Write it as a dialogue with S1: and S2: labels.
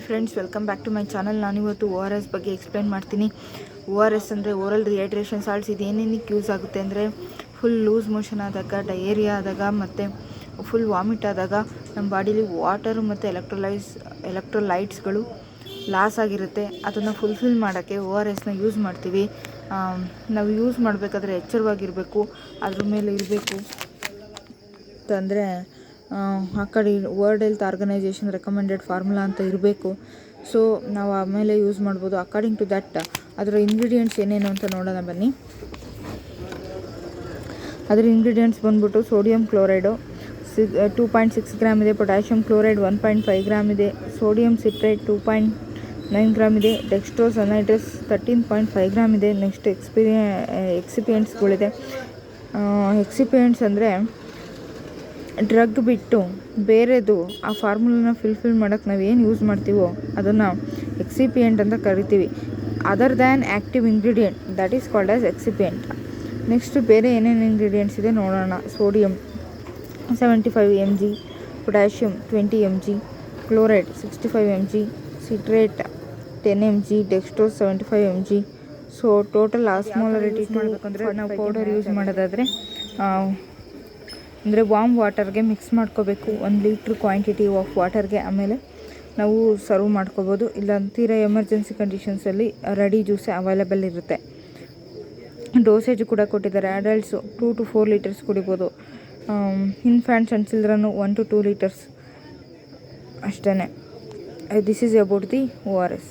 S1: Friends, welcome back to my channel. ನಾನಿವತ್ತು ORS ಬಗ್ಗೆ explain ಮಾಡ್ತೀನಿ. ORS ಅಂದರೆ ಓರಲ್ ರಿಹೈಡ್ರೇಷನ್ ಸಾಲ್ಟ್ಸ್. ಇದು ಏನೇನಕ್ಕೆ ಯೂಸ್ ಆಗುತ್ತೆ ಅಂದರೆ, ಫುಲ್ ಲೂಸ್ ಮೋಷನ್ ಆದಾಗ, ಡಯೇರಿಯಾ ಆದಾಗ ಮತ್ತು ಫುಲ್ ವಾಮಿಟ್ ಆದಾಗ ನಮ್ಮ ಬಾಡೀಲಿ ವಾಟರು ಮತ್ತು ಎಲೆಕ್ಟ್ರೋಲೈಟ್ಸ್ಗಳು ಲಾಸ್ ಆಗಿರುತ್ತೆ. ಅದನ್ನು ಫುಲ್ಫಿಲ್ ಮಾಡೋಕ್ಕೆ ORSನ ಯೂಸ್ ಮಾಡ್ತೀವಿ. ನಾವು ಯೂಸ್ ಮಾಡಬೇಕಾದ್ರೆ ಎಚ್ಚರವಾಗಿರಬೇಕು. ಅದ್ರ ಮೇಲೆ ಇರಬೇಕು ಅಂತಂದರೆ ಆ ಕಡೆ World Health Organization recommended formula ಅಂತ ಇರಬೇಕು. ಸೊ ನಾವು ಆಮೇಲೆ ಯೂಸ್ ಮಾಡ್ಬೋದು. ಅಕಾರ್ಡಿಂಗ್ ಟು ದಟ್ ಅದರ ಇಂಗ್ರೀಡಿಯೆಂಟ್ಸ್ ಏನೇನು ಅಂತ ನೋಡೋಣ ಬನ್ನಿ. ಅದರ ಇಂಗ್ರೀಡಿಯೆಂಟ್ಸ್ ಬಂದ್ಬಿಟ್ಟು ಸೋಡಿಯಂ ಕ್ಲೋರೈಡು 2.6 ಗ್ರಾಮ್ ಇದೆ, ಪೊಟ್ಯಾಷಿಯಂ ಕ್ಲೋರೈಡ್ 1.5 ಗ್ರಾಮ್ ಇದೆ, ಸೋಡಿಯಂ ಸಿಟ್ರೇಟ್ 2.9 ಗ್ರಾಮ್ ಇದೆ, ಡೆಕ್ಸ್ಟ್ರೋಸ್ ಅನೈಡ್ರಸ್ 13.5 ಗ್ರಾಮ್ ಇದೆ. ನೆಕ್ಸ್ಟ್ ಎಕ್ಸಿಪಿಯೆಂಟ್ಸ್ಗಳಿದೆ. ಎಕ್ಸಿಪಿಯೆಂಟ್ಸ್ ಅಂದರೆ ಡ್ರಗ್ ಬಿಟ್ಟು ಬೇರೆದು ಆ ಫಾರ್ಮುಲಾನ ಫುಲ್ಫಿಲ್ ಮಾಡೋಕ್ಕೆ ನಾವು ಏನು ಯೂಸ್ ಮಾಡ್ತೀವೋ ಅದನ್ನು ಎಕ್ಸಿಪಿಯೆಂಟ್ ಅಂತ ಕರಿತೀವಿ. Other than active ingredient, that is called as excipient. Next ಬೇರೆ ಏನೇನು ಇಂಗ್ರೀಡಿಯೆಂಟ್ಸ್ ಇದೆ ನೋಡೋಣ. Sodium 75 mg, potassium 20 mg, chloride 65 mg, citrate 10 mg, dextrose 75 mg. So total osmolarity ಮಾಡಬೇಕಂದ್ರೆ ನಾವು ಪೌಡರ್ ಯೂಸ್ ಮಾಡೋದಾದರೆ ಅಂದರೆ ವಾಮ್ ವಾಟರ್ಗೆ ಮಿಕ್ಸ್ ಮಾಡ್ಕೋಬೇಕು, 1 ಲೀಟ್ರ್ ಕ್ವಾಂಟಿಟಿ ಆಫ್ ವಾಟರ್ಗೆ. ಆಮೇಲೆ ನಾವು ಸರ್ವ್ ಮಾಡ್ಕೋಬೋದು. ಇಲ್ಲ ತೀರಾ ಎಮರ್ಜೆನ್ಸಿ ಕಂಡೀಷನ್ಸಲ್ಲಿ ರೆಡಿ ಜ್ಯೂಸೇ ಅವೈಲೇಬಲ್ ಇರುತ್ತೆ. ಡೋಸೇಜ್ ಕೂಡ ಕೊಟ್ಟಿದ್ದಾರೆ. ಅಡಲ್ಟ್ಸು 2 to 4 ಲೀಟರ್ಸ್ ಕುಡಿಬೋದು. ಇನ್ಫ್ಯಾಂಟ್ಸ್ ಆ್ಯಂಡ್ ಚಿಲ್ಡ್ರನ್ನು 1 to 2 ಲೀಟರ್ಸ್ ಅಷ್ಟೇ. This is about the ORS.